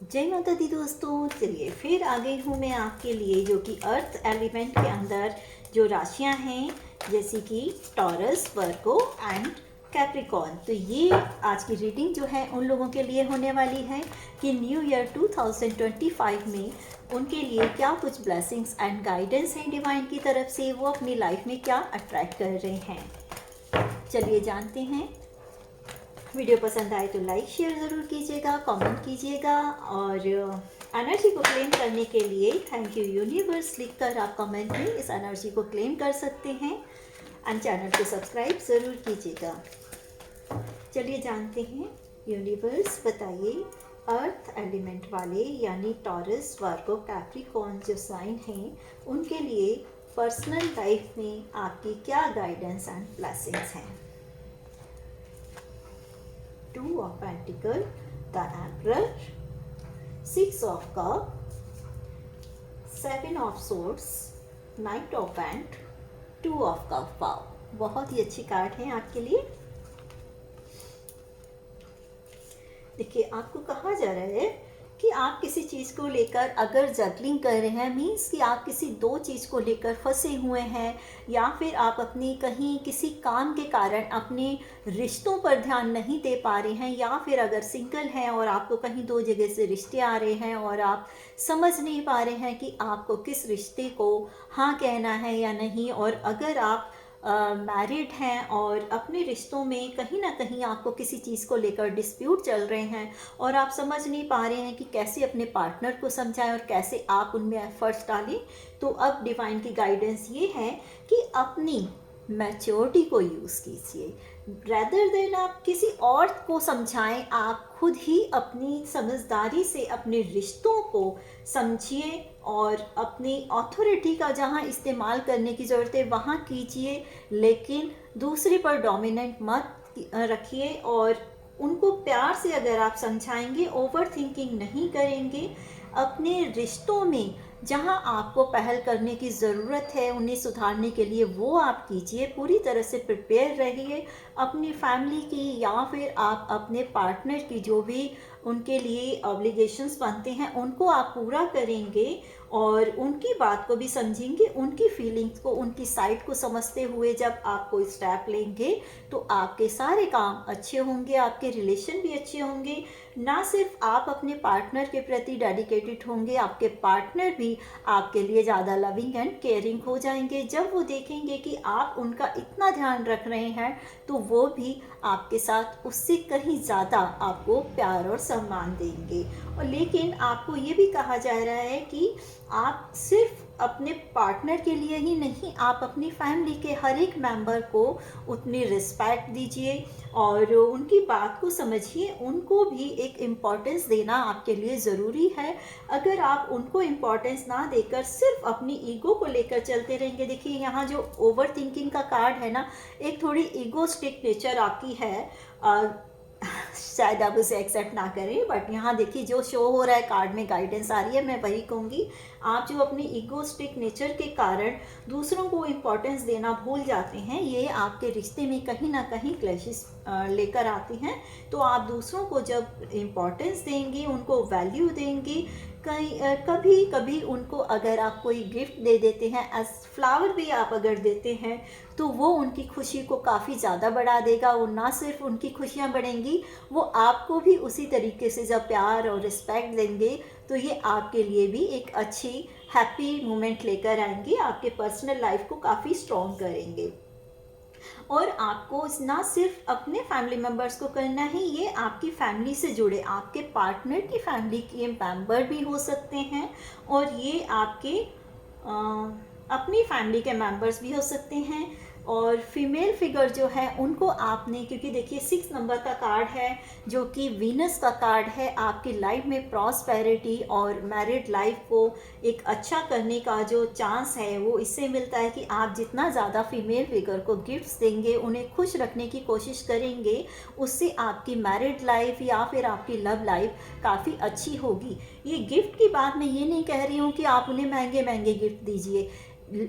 जय माता दी दोस्तों। चलिए फिर आ गई हूँ मैं आपके लिए, जो कि अर्थ एलिमेंट के अंदर जो राशियाँ हैं, जैसे कि टॉरस, वर्गो एंड कैप्रिकॉर्न। तो ये आज की रीडिंग जो है उन लोगों के लिए होने वाली है कि न्यू ईयर 2025 में उनके लिए क्या कुछ ब्लेसिंग्स एंड गाइडेंस हैं डिवाइन की तरफ से, वो अपनी लाइफ में क्या अट्रैक्ट कर रहे हैं। चलिए जानते हैं। वीडियो पसंद आए तो लाइक शेयर ज़रूर कीजिएगा, कमेंट कीजिएगा, और एनर्जी को क्लेम करने के लिए थैंक यू यूनिवर्स लिखकर आप कमेंट में इस एनर्जी को क्लेम कर सकते हैं। एंड चैनल को सब्सक्राइब ज़रूर कीजिएगा। चलिए जानते हैं। यूनिवर्स बताइए, अर्थ एलिमेंट वाले यानी टॉरस, वर्गो, कैप्रिकॉर्न जो साइन हैं, उनके लिए पर्सनल लाइफ में आपकी क्या गाइडेंस एंड ब्लेसिंग्स हैं। Two of Pentacles, the Emperor, Six of Cups, Seven of Swords, Knight of Wands, Two of Cups। Wow, बहुत ही अच्छी कार्ड है आपके लिए। देखिए, आपको कहा जा रहा है कि आप किसी चीज़ को लेकर अगर जगलिंग कर रहे हैं, मीन्स कि आप किसी दो चीज़ को लेकर फंसे हुए हैं, या फिर आप अपनी कहीं किसी काम के कारण अपने रिश्तों पर ध्यान नहीं दे पा रहे हैं, या फिर अगर सिंगल हैं और आपको कहीं दो जगह से रिश्ते आ रहे हैं और आप समझ नहीं पा रहे हैं कि आपको किस रिश्ते को हाँ कहना है या नहीं, और अगर आप मैरिड हैं और अपने रिश्तों में कहीं ना कहीं आपको किसी चीज़ को लेकर डिस्प्यूट चल रहे हैं और आप समझ नहीं पा रहे हैं कि कैसे अपने पार्टनर को समझाएं और कैसे आप उनमें एफर्ट्स डालें, तो अब डिवाइन की गाइडेंस ये है कि अपनी मैच्योरिटी को यूज़ कीजिए। रेदर देन आप किसी और को समझाएं, आप खुद ही अपनी समझदारी से अपने रिश्तों को समझिए और अपनी अथॉरिटी का जहां इस्तेमाल करने की ज़रूरत है वहां कीजिए, लेकिन दूसरे पर डोमिनेंट मत रखिए। और उनको प्यार से अगर आप समझाएंगे, ओवर थिंकिंग नहीं करेंगे, अपने रिश्तों में जहां आपको पहल करने की ज़रूरत है उन्हें सुधारने के लिए, वो आप कीजिए। पूरी तरह से प्रिपेयर रहिए अपनी फैमिली की या फिर आप अपने पार्टनर की जो भी उनके लिए ऑब्लिगेशंस बनते हैं उनको आप पूरा करेंगे और उनकी बात को भी समझेंगे, उनकी फीलिंग्स को, उनकी साइड को समझते हुए जब आप कोई स्टेप लेंगे तो आपके सारे काम अच्छे होंगे, आपके रिलेशन भी अच्छे होंगे। ना सिर्फ आप अपने पार्टनर के प्रति डेडिकेटेड होंगे, आपके पार्टनर भी आपके लिए ज़्यादा लविंग एंड केयरिंग हो जाएंगे। जब वो देखेंगे कि आप उनका इतना ध्यान रख रहे हैं तो वो भी आपके साथ उससे कहीं ज़्यादा आपको प्यार और सम्मान देंगे। और लेकिन आपको ये भी कहा जा रहा है कि आप सिर्फ अपने पार्टनर के लिए ही नहीं, आप अपनी फैमिली के हर एक मेंबर को उतनी रिस्पेक्ट दीजिए और उनकी बात को समझिए, उनको भी एक इम्पॉर्टेंस देना आपके लिए ज़रूरी है। अगर आप उनको इम्पॉर्टेंस ना देकर सिर्फ अपनी ईगो को लेकर चलते रहेंगे, देखिए यहाँ जो ओवर थिंकिंग का कार्ड है ना, एक थोड़ी ईगोस्टिक नेचर आपकी है। शायद आप उसे एक्सेप्ट ना करें, बट यहाँ देखिए जो शो हो रहा है कार्ड में, गाइडेंस आ रही है, मैं वही कहूँगी। आप जो अपनी ईगोस्टिक नेचर के कारण दूसरों को इम्पोर्टेंस देना भूल जाते हैं, ये आपके रिश्ते में कहीं ना कहीं क्लैशेस लेकर आती हैं। तो आप दूसरों को जब इम्पोर्टेंस देंगे, उनको वैल्यू देंगे, कभी कभी उनको अगर आप कोई गिफ्ट दे देते हैं, एज फ्लावर भी आप अगर देते हैं, तो वो उनकी खुशी को काफ़ी ज़्यादा बढ़ा देगा। वो ना सिर्फ उनकी खुशियाँ बढ़ेंगी, वो आपको भी उसी तरीके से जब प्यार और रिस्पेक्ट देंगे तो ये आपके लिए भी एक अच्छी हैप्पी मोमेंट लेकर आएंगे, आपके पर्सनल लाइफ को काफ़ी स्ट्रॉन्ग करेंगे। और आपको ना सिर्फ अपने फैमिली मेम्बर्स को करना है, ये आपकी फैमिली से जुड़े आपके पार्टनर की फैमिली के मेम्बर भी हो सकते हैं, और ये आपके अपनी फैमिली के मेंबर्स भी हो सकते हैं। और फीमेल फिगर जो है उनको आपने, क्योंकि देखिए 6 नंबर का कार्ड है जो कि वीनस का कार्ड है, आपकी लाइफ में प्रॉस्पेरिटी और मैरिड लाइफ को एक अच्छा करने का जो चांस है वो इससे मिलता है कि आप जितना ज़्यादा फीमेल फिगर को गिफ्ट्स देंगे, उन्हें खुश रखने की कोशिश करेंगे, उससे आपकी मैरिड लाइफ या फिर आपकी लव लाइफ काफ़ी अच्छी होगी। ये गिफ्ट की बात मैं ये नहीं कह रही हूँ कि आप उन्हें महंगे महंगे गिफ्ट दीजिए,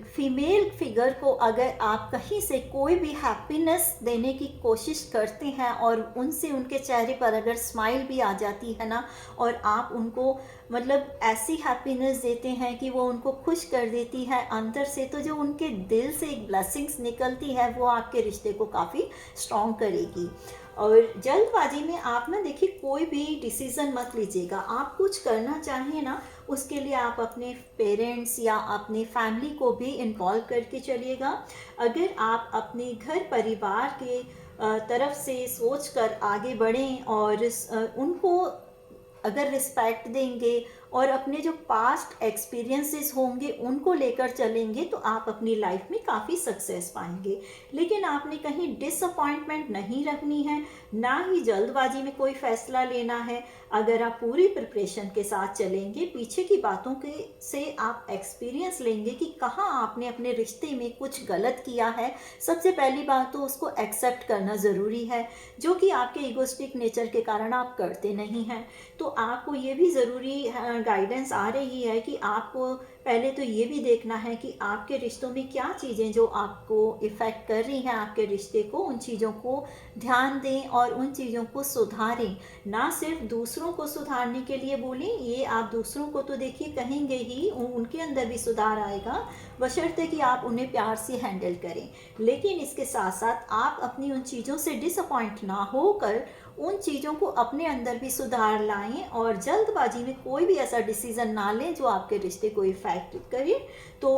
फीमेल फिगर को अगर आप कहीं से कोई भी हैप्पीनेस देने की कोशिश करते हैं और उनसे उनके चेहरे पर अगर स्माइल भी आ जाती है ना, और आप उनको मतलब ऐसी हैप्पीनेस देते हैं कि वो उनको खुश कर देती है अंदर से, तो जो उनके दिल से एक ब्लेसिंग्स निकलती है वो आपके रिश्ते को काफ़ी स्ट्रॉन्ग करेगी। और जल्दबाजी में आप ना देखिए कोई भी डिसीज़न मत लीजिएगा। आप कुछ करना चाहें ना, उसके लिए आप अपने पेरेंट्स या अपने फैमिली को भी इन्वॉल्व करके चलिएगा। अगर आप अपने घर परिवार के तरफ से सोच कर आगे बढ़ें और उनको अगर रिस्पेक्ट देंगे और अपने जो पास्ट एक्सपीरियंसेस होंगे उनको लेकर चलेंगे, तो आप अपनी लाइफ में काफ़ी सक्सेस पाएंगे। लेकिन आपने कहीं डिसअपॉइंटमेंट नहीं रखनी है, ना ही जल्दबाजी में कोई फैसला लेना है। अगर आप पूरी प्रिपरेशन के साथ चलेंगे, पीछे की बातों के से आप एक्सपीरियंस लेंगे कि कहाँ आपने अपने रिश्ते में कुछ गलत किया है। सबसे पहली बात तो उसको एक्सेप्ट करना ज़रूरी है, जो कि आपके इगोस्टिक नेचर के कारण आप करते नहीं हैं। तो आपको ये भी ज़रूरी गाइडेंस आ रही है कि आपको पहले तो ये भी देखना है कि आपके रिश्तों में क्या चीज़ें जो आपको इफ़ेक्ट कर रही हैं आपके रिश्ते को, उन चीज़ों को ध्यान दें और उन चीज़ों को सुधारें। ना सिर्फ दूसरों को सुधारने के लिए बोलें, ये आप दूसरों को तो देखिए कहेंगे ही, उनके अंदर भी सुधार आएगा, बशर्ते कि आप उन्हें प्यार से हैंडल करें। लेकिन इसके साथ साथ आप अपनी उन चीज़ों से डिसअपॉइंट ना होकर उन चीज़ों को अपने अंदर भी सुधार लाएं और जल्दबाजी में कोई भी ऐसा डिसीज़न ना लें जो आपके रिश्ते को इफ़ेक्ट करे। तो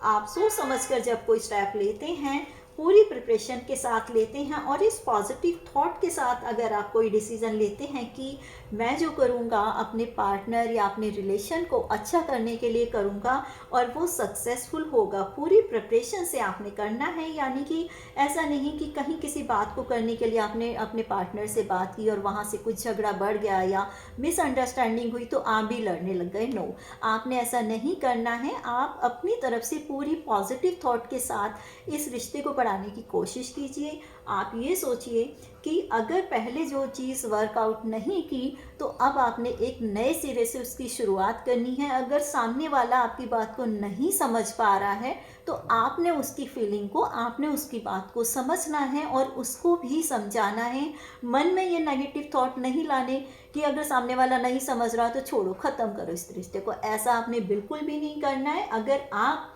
आप सोच समझ कर जब कोई स्टेप लेते हैं, पूरी प्रिपरेशन के साथ लेते हैं और इस पॉजिटिव थॉट के साथ अगर आप कोई डिसीज़न लेते हैं कि मैं जो करूँगा अपने पार्टनर या अपने रिलेशन को अच्छा करने के लिए करूँगा और वो सक्सेसफुल होगा, पूरी प्रिपरेशन से आपने करना है। यानी कि ऐसा नहीं कि कहीं किसी बात को करने के लिए आपने अपने पार्टनर से बात की और वहाँ से कुछ झगड़ा बढ़ गया या मिसअंडरस्टैंडिंग हुई तो आप भी लड़ने लग गए। नो, आपने ऐसा नहीं करना है। आप अपनी तरफ से पूरी पॉजिटिव थॉट के साथ इस रिश्ते को बढ़ाने की कोशिश कीजिए। आप ये सोचिए कि अगर पहले जो चीज़ वर्कआउट नहीं की तो अब आपने एक नए सिरे से उसकी शुरुआत करनी है। अगर सामने वाला आपकी बात को नहीं समझ पा रहा है तो आपने उसकी फीलिंग को, आपने उसकी बात को समझना है और उसको भी समझाना है। मन में ये नेगेटिव थॉट नहीं लाने कि अगर सामने वाला नहीं समझ रहा तो छोड़ो, ख़त्म करो इस रिश्ते को, ऐसा आपने बिल्कुल भी नहीं करना है। अगर आप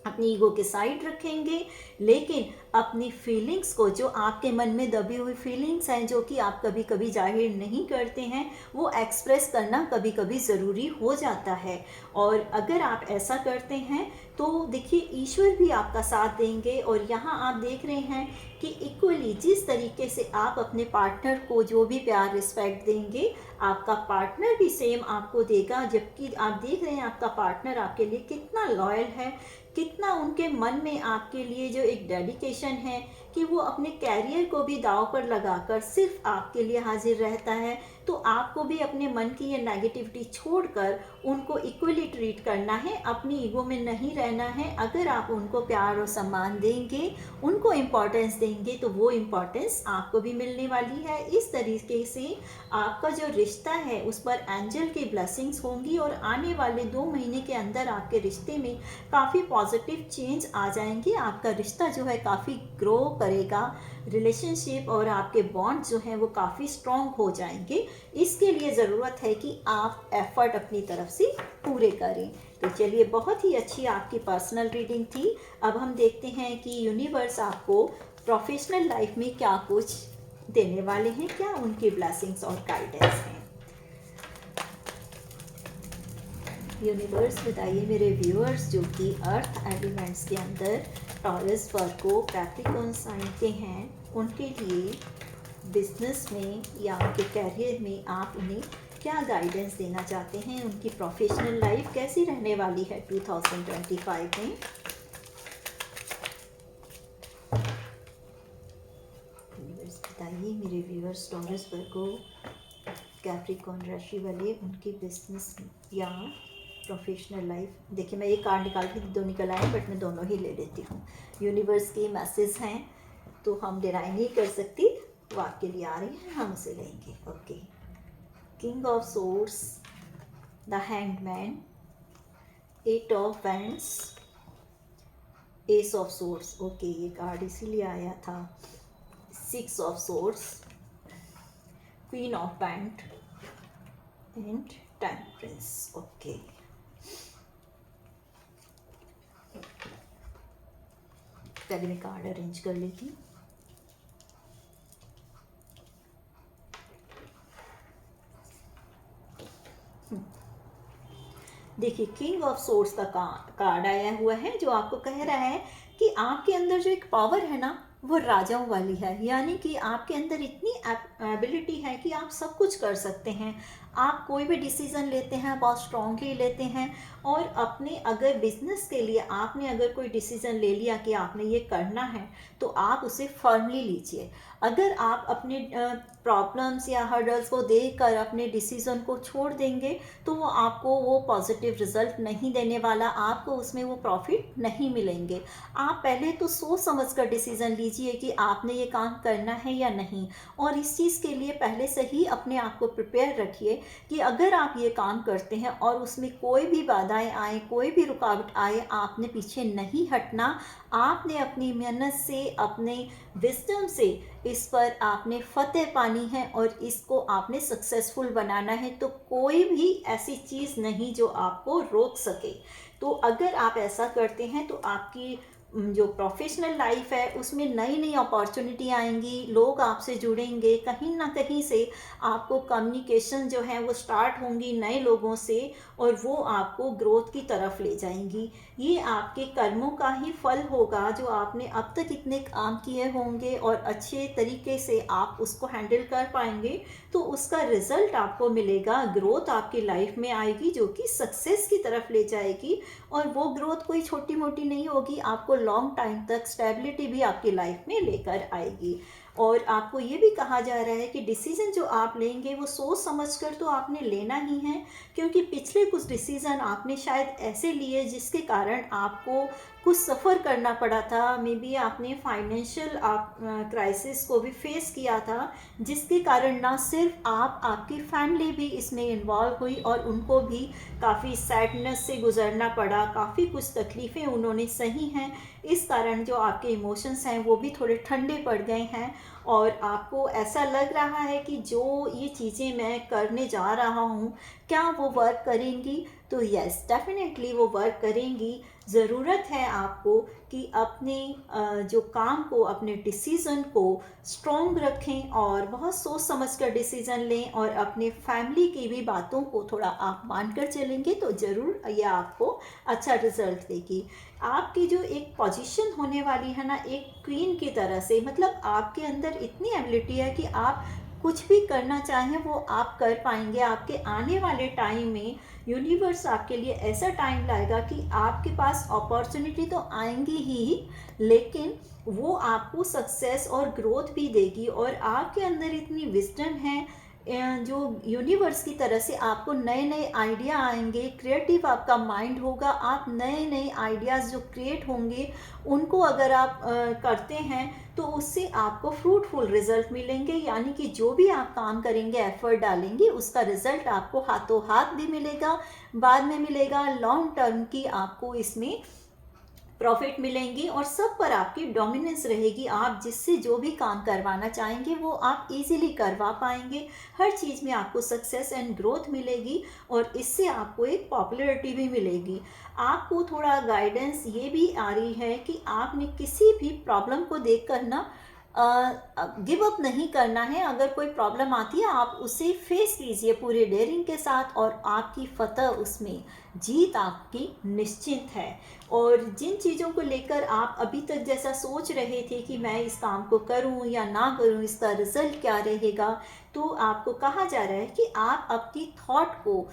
अपनी ईगो के साइड रखेंगे लेकिन अपनी फीलिंग्स को, जो आपके मन में दबी हुई फीलिंग्स हैं जो कि आप कभी कभी जाहिर नहीं करते हैं, वो एक्सप्रेस करना कभी कभी ज़रूरी हो जाता है। और अगर आप ऐसा करते हैं तो देखिए ईश्वर भी आपका साथ देंगे। और यहाँ आप देख रहे हैं कि इक्वली जिस तरीके से आप अपने पार्टनर को जो भी प्यार रिस्पेक्ट देंगे, आपका पार्टनर भी सेम आपको देगा। जबकि आप देख रहे हैं आपका पार्टनर आपके लिए कितना लॉयल है, कितना उनके मन में आपके लिए जो एक डेडिकेशन है कि वो अपने कैरियर को भी दांव पर लगाकर सिर्फ आपके लिए हाजिर रहता है। तो आपको भी अपने मन की ये नेगेटिविटी छोड़कर उनको इक्वली ट्रीट करना है, अपनी ईगो में नहीं रहना है। अगर आप उनको प्यार और सम्मान देंगे, उनको इम्पोर्टेंस देंगे, तो वो इम्पोर्टेंस आपको भी मिलने वाली है। इस तरीके से आपका जो रिश्ता है उस पर एंजल की ब्लेसिंग्स होंगी और आने वाले 2 महीने के अंदर आपके रिश्ते में काफ़ी पॉजिटिव चेंज आ जाएंगे। आपका रिश्ता जो है काफ़ी ग्रो करेगा, रिलेशनशिप और आपके बॉन्ड जो हैं वो काफ़ी स्ट्रॉन्ग हो जाएंगे। इसके लिए ज़रूरत है कि आप एफर्ट अपनी तरफ से पूरे करें। तो चलिए, बहुत ही अच्छी आपकी पर्सनल रीडिंग थी। अब हम देखते हैं कि यूनिवर्स आपको प्रोफेशनल लाइफ में क्या कुछ देने वाले हैं, क्या उनकी ब्लेसिंग्स और गाइडेंस हैं। यूनिवर्स बताइए मेरे व्यूअर्स जो कि अर्थ एलिमेंट्स के अंदर टॉरस, वर्गो, कैप्रिकॉर्न साइन के हैं, उनके लिए बिजनेस में या उनके कैरियर में आप उन्हें क्या गाइडेंस देना चाहते हैं। उनकी प्रोफेशनल लाइफ कैसी रहने वाली है 2025 में। यूनिवर्स बताइए मेरे व्यूअर्स टॉरस, वर्गो, कैप्रिकॉर्न राशि वाले, उनकी बिजनेस या प्रोफेशनल लाइफ। देखिए, मैं एक कार्ड निकाल के दो निकल आए, बट मैं दोनों ही ले लेती हूँ। यूनिवर्स के मैसेज हैं तो हम डिनाई नहीं कर सकती, वो आपके लिए आ रही हैं, हम उसे लेंगे। Okay, king of swords, the hanged man, 8 of wands, S of source, okay, ये कार्ड इसीलिए आया था। 6 of source, queen of pant and temperance, okay. पहले मैं कार्ड अरेंज कर लेती हूँ। देखिए, किंग ऑफ सोर्स का कार्ड आया हुआ है, जो आपको कह रहा है कि आपके अंदर जो एक पावर है ना, वो राजाओं वाली है। यानी कि आपके अंदर इतनी एबिलिटी है कि आप सब कुछ कर सकते हैं। आप कोई भी डिसीज़न लेते हैं बहुत स्ट्रांगली लेते हैं। और अपने अगर बिजनेस के लिए आपने अगर कोई डिसीज़न ले लिया कि आपने ये करना है, तो आप उसे फर्मली लीजिए। अगर आप अपने प्रॉब्लम्स या हर्डल्स को देखकर अपने डिसीज़न को छोड़ देंगे, तो वो आपको वो पॉजिटिव रिजल्ट नहीं देने वाला, आपको उसमें वो प्रॉफिट नहीं मिलेंगे। आप पहले तो सोच समझ कर डिसीज़न लीजिए कि आपने ये काम करना है या नहीं। और इस चीज़ के लिए पहले से ही अपने आप को प्रिपेयर रखिए कि अगर आप ये काम करते हैं और उसमें कोई भी बाधाएं आए, कोई भी रुकावट आए, आपने पीछे नहीं हटना। आपने अपनी मेहनत से, अपने विजडम से इस पर आपने फतेह पानी है और इसको आपने सक्सेसफुल बनाना है। तो कोई भी ऐसी चीज़ नहीं जो आपको रोक सके। तो अगर आप ऐसा करते हैं तो आपकी जो प्रोफेशनल लाइफ है उसमें नई नई अपॉर्चुनिटी आएंगी, लोग आपसे जुड़ेंगे, कहीं ना कहीं से आपको कम्युनिकेशन जो है वो स्टार्ट होंगी नए लोगों से, और वो आपको ग्रोथ की तरफ ले जाएंगी। ये आपके कर्मों का ही फल होगा, जो आपने अब तक इतने काम किए होंगे और अच्छे तरीके से आप उसको हैंडल कर पाएंगे, तो उसका रिजल्ट आपको मिलेगा। ग्रोथ आपकी लाइफ में आएगी जो कि सक्सेस की तरफ ले जाएगी। और वो ग्रोथ कोई छोटी मोटी नहीं होगी, आपको लॉन्ग टाइम तक स्टेबिलिटी भी आपकी लाइफ में लेकर आएगी। और आपको ये भी कहा जा रहा है कि डिसीज़न जो आप लेंगे वो सोच समझकर तो आपने लेना ही है, क्योंकि पिछले कुछ डिसीज़न आपने शायद ऐसे लिए जिसके कारण आपको कुछ सफ़र करना पड़ा था। मे बी आपने फाइनेंशियल क्राइसिस को भी फेस किया था, जिसके कारण ना सिर्फ आप, आपकी फैमिली भी इसमें इन्वॉल्व हुई और उनको भी काफ़ी सैडनेस से गुजरना पड़ा, काफ़ी कुछ तकलीफ़ें उन्होंने सही हैं। इस कारण जो आपके इमोशंस हैं वो भी थोड़े ठंडे पड़ गए हैं, और आपको ऐसा लग रहा है कि जो ये चीज़ें मैं करने जा रहा हूँ क्या वो वर्क करेंगी। तो यस, डेफिनेटली वो वर्क करेंगी। ज़रूरत है आपको कि अपने जो काम को, अपने डिसीज़न को स्ट्रॉन्ग रखें और बहुत सोच समझ कर डिसीज़न लें, और अपने फैमिली की भी बातों को थोड़ा आप मान कर चलेंगे तो ज़रूर ये आपको अच्छा रिजल्ट देगी। आपकी जो एक पोजीशन होने वाली है ना, एक क्वीन की तरह से, मतलब आपके अंदर इतनी एबिलिटी है कि आप कुछ भी करना चाहें वो आप कर पाएंगे। आपके आने वाले टाइम में यूनिवर्स आपके लिए ऐसा टाइम लाएगा कि आपके पास अपॉर्चुनिटी तो आएंगी ही, लेकिन वो आपको सक्सेस और ग्रोथ भी देगी। और आपके अंदर इतनी विजडम है, जो यूनिवर्स की तरह से आपको नए नए आइडिया आएंगे, क्रिएटिव आपका माइंड होगा। आप नए नए आइडियाज़ जो क्रिएट होंगे उनको अगर आप करते हैं तो उससे आपको फ्रूटफुल रिजल्ट मिलेंगे। यानी कि जो भी आप काम करेंगे, एफर्ट डालेंगे, उसका रिजल्ट आपको हाथों हाथ भी मिलेगा, बाद में मिलेगा। लॉन्ग टर्म की आपको इसमें प्रॉफिट मिलेंगी और सब पर आपकी डोमिनेंस रहेगी। आप जिससे जो भी काम करवाना चाहेंगे वो आप इजीली करवा पाएंगे। हर चीज़ में आपको सक्सेस एंड ग्रोथ मिलेगी, और इससे आपको एक पॉपुलैरिटी भी मिलेगी। आपको थोड़ा गाइडेंस ये भी आ रही है कि आपने किसी भी प्रॉब्लम को देखकर ना गिव अप नहीं करना है। अगर कोई प्रॉब्लम आती है आप उसे फेस कीजिए पूरे डेयरिंग के साथ, और आपकी फतह, उसमें जीत आपकी निश्चित है। और जिन चीज़ों को लेकर आप अभी तक जैसा सोच रहे थे कि मैं इस काम को करूं या ना करूं, इसका रिजल्ट क्या रहेगा, तो आपको कहा जा रहा है कि आप अपनी थॉट को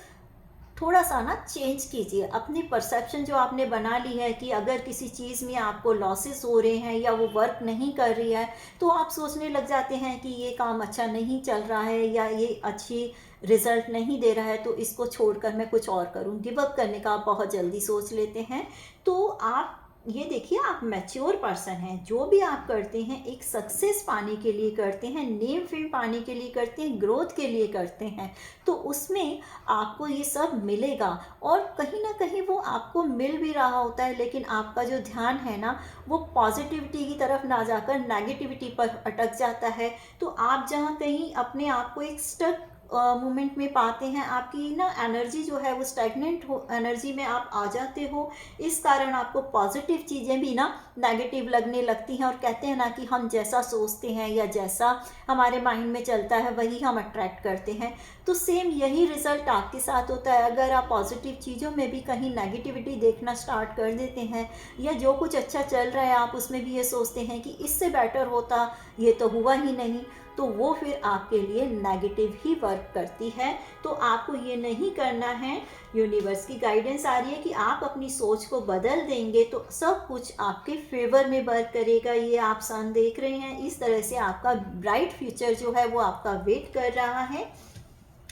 थोड़ा सा ना चेंज कीजिए। अपनी परसेप्शन जो आपने बना ली है कि अगर किसी चीज़ में आपको लॉसेस हो रहे हैं या वो वर्क नहीं कर रही है, तो आप सोचने लग जाते हैं कि ये काम अच्छा नहीं चल रहा है या ये अच्छी रिजल्ट नहीं दे रहा है, तो इसको छोड़कर मैं कुछ और करूं। गिव अप करने का आप बहुत जल्दी सोच लेते हैं। तो आप ये देखिए आप मैच्योर पर्सन हैं, जो भी आप करते हैं एक सक्सेस पाने के लिए करते हैं, नेम फेम पाने के लिए करते हैं, ग्रोथ के लिए करते हैं, तो उसमें आपको ये सब मिलेगा। और कहीं ना कहीं वो आपको मिल भी रहा होता है, लेकिन आपका जो ध्यान है ना वो पॉजिटिविटी की तरफ ना जाकर नेगेटिविटी पर अटक जाता है। तो आप जहाँ कहीं अपने आप को एक स्टक मोमेंट में पाते हैं, आपकी ना एनर्जी जो है वो स्टैग्नेंट हो एनर्जी में आप आ जाते हो। इस कारण आपको पॉजिटिव चीज़ें भी ना नेगेटिव लगने लगती हैं, और कहते हैं ना कि हम जैसा सोचते हैं या जैसा हमारे माइंड में चलता है वही हम अट्रैक्ट करते हैं। तो सेम यही रिजल्ट आपके साथ होता है। अगर आप पॉजिटिव चीज़ों में भी कहीं नेगेटिविटी देखना स्टार्ट कर देते हैं, या जो कुछ अच्छा चल रहा है आप उसमें भी ये सोचते हैं कि इससे बेटर होता, ये तो हुआ ही नहीं, तो वो फिर आपके लिए नेगेटिव ही वर्क करती है। तो आपको ये नहीं करना है। यूनिवर्स की गाइडेंस आ रही है कि आप अपनी सोच को बदल देंगे तो सब कुछ आपके फेवर में वर्क करेगा। ये आप सन देख रहे हैं, इस तरह से आपका ब्राइट फ्यूचर जो है वो आपका वेट कर रहा है।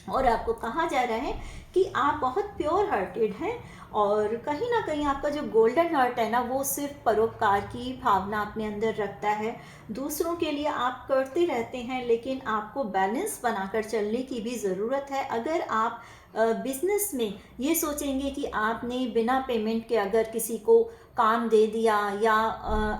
और आपको कहा जा रहा है कि आप बहुत प्योर हार्टेड हैं, और कहीं ना कहीं आपका जो गोल्डन हार्ट है ना वो सिर्फ परोपकार की भावना अपने अंदर रखता है। दूसरों के लिए आप करते रहते हैं, लेकिन आपको बैलेंस बनाकर चलने की भी ज़रूरत है। अगर आप बिजनेस में ये सोचेंगे कि आपने बिना पेमेंट के अगर किसी को काम दे दिया, या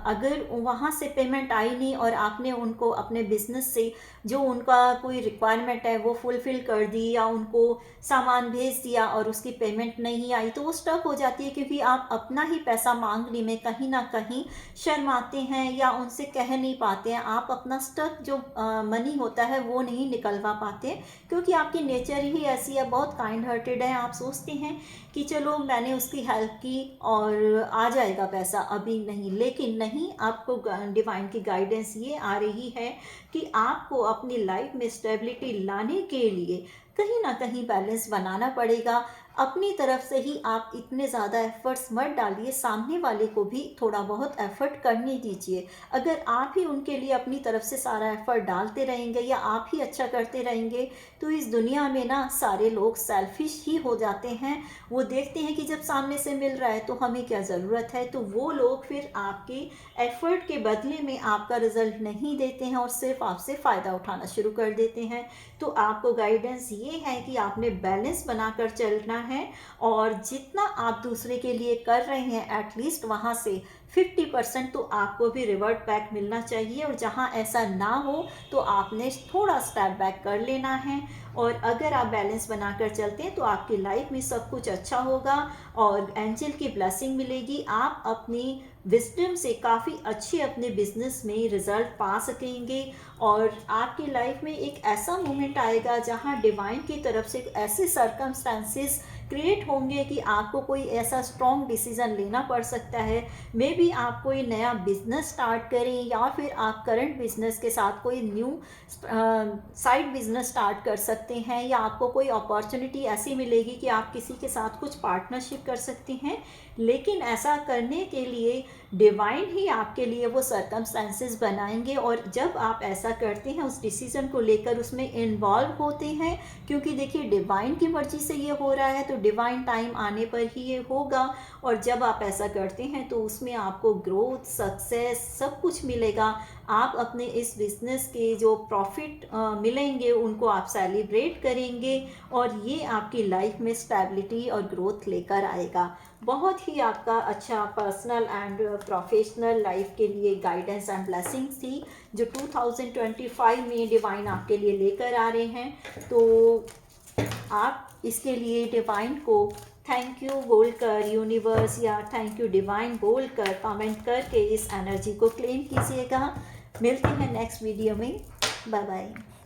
अगर वहाँ से पेमेंट आई नहीं और आपने उनको अपने बिजनेस से जो उनका कोई रिक्वायरमेंट है वो फुलफ़िल कर दी, या उनको सामान भेज दिया और उसकी पेमेंट नहीं आई, तो वो स्टक हो जाती है, क्योंकि आप अपना ही पैसा मांगने में कहीं ना कहीं शर्माते हैं या उनसे कह नहीं पाते हैं। आप अपना स्टक जो मनी होता है वो नहीं निकलवा पाते, क्योंकि आपकी नेचर ही ऐसी है, बहुत काइंड हार्टेड है। आप सोचते हैं कि चलो मैंने उसकी हेल्प की और आ जाएगा पैसा, अभी नहीं। लेकिन नहीं, आपको डिवाइन की गाइडेंस ये आ रही है कि आपको अपनी लाइफ में स्टेबिलिटी लाने के लिए कहीं ना कहीं बैलेंस बनाना पड़ेगा। अपनी तरफ से ही आप इतने ज़्यादा एफर्ट्स मत डालिए, सामने वाले को भी थोड़ा बहुत एफर्ट करने दीजिए। अगर आप ही उनके लिए अपनी तरफ से सारा एफर्ट डालते रहेंगे या आप ही अच्छा करते रहेंगे, तो इस दुनिया में ना सारे लोग सेल्फिश ही हो जाते हैं। वो देखते हैं कि जब सामने से मिल रहा है तो हमें क्या ज़रूरत है, तो वो लोग फिर आपके एफर्ट के बदले में आपका रिजल्ट नहीं देते हैं और सिर्फ आपसे फ़ायदा उठाना शुरू कर देते हैं। तो आपको गाइडेंस ये है कि आपने बैलेंस बनाकर चलना है, और जितना आप दूसरे के लिए कर रहे हैं एटलीस्ट वहाँ से 50% तो आपको भी रिवर्ट बैक मिलना चाहिए। और जहाँ ऐसा ना हो तो आपने थोड़ा स्टेप बैक कर लेना है। और अगर आप बैलेंस बनाकर चलते हैं तो आपकी लाइफ में सब कुछ अच्छा होगा, और एंजल की ब्लेसिंग मिलेगी। आप अपनी विजडम से काफ़ी अच्छे अपने बिजनेस में रिजल्ट पा सकेंगे, और आपकी लाइफ में एक ऐसा मोमेंट आएगा जहां डिवाइन की तरफ से ऐसे सर्कमस्टांसेस क्रिएट होंगे कि आपको कोई ऐसा स्ट्रॉन्ग डिसीजन लेना पड़ सकता है। मे बी आप कोई नया बिजनेस स्टार्ट करें, या फिर आप करंट बिजनेस के साथ कोई न्यू साइड बिजनेस स्टार्ट कर सकते हैं, या आपको कोई अपॉर्चुनिटी ऐसी मिलेगी कि आप किसी के साथ कुछ पार्टनरशिप कर सकते हैं। लेकिन ऐसा करने के लिए डिवाइन ही आपके लिए वो सर्कमस्टेंसेस बनाएंगे, और जब आप ऐसा करते हैं उस डिसीजन को लेकर उसमें इन्वॉल्व होते हैं, क्योंकि देखिए डिवाइन की मर्जी से ये हो रहा है तो डिवाइन टाइम आने पर ही ये होगा। और जब आप ऐसा करते हैं तो उसमें आपको ग्रोथ, सक्सेस सब कुछ मिलेगा। आप अपने इस बिजनेस के जो प्रॉफिट मिलेंगे उनको आप सेलिब्रेट करेंगे, और ये आपकी लाइफ में स्टेबिलिटी और ग्रोथ लेकर आएगा। बहुत ही आपका अच्छा पर्सनल एंड प्रोफेशनल लाइफ के लिए गाइडेंस एंड ब्लेसिंग्स थी जो 2025 में डिवाइन आपके लिए लेकर आ रहे हैं। तो आप इसके लिए डिवाइन को थैंक यू बोलकर, यूनिवर्स या थैंक यू डिवाइन बोलकर कमेंट करके इस एनर्जी को क्लेम कीजिएगा। मिलते हैं नेक्स्ट वीडियो में। Bye bye.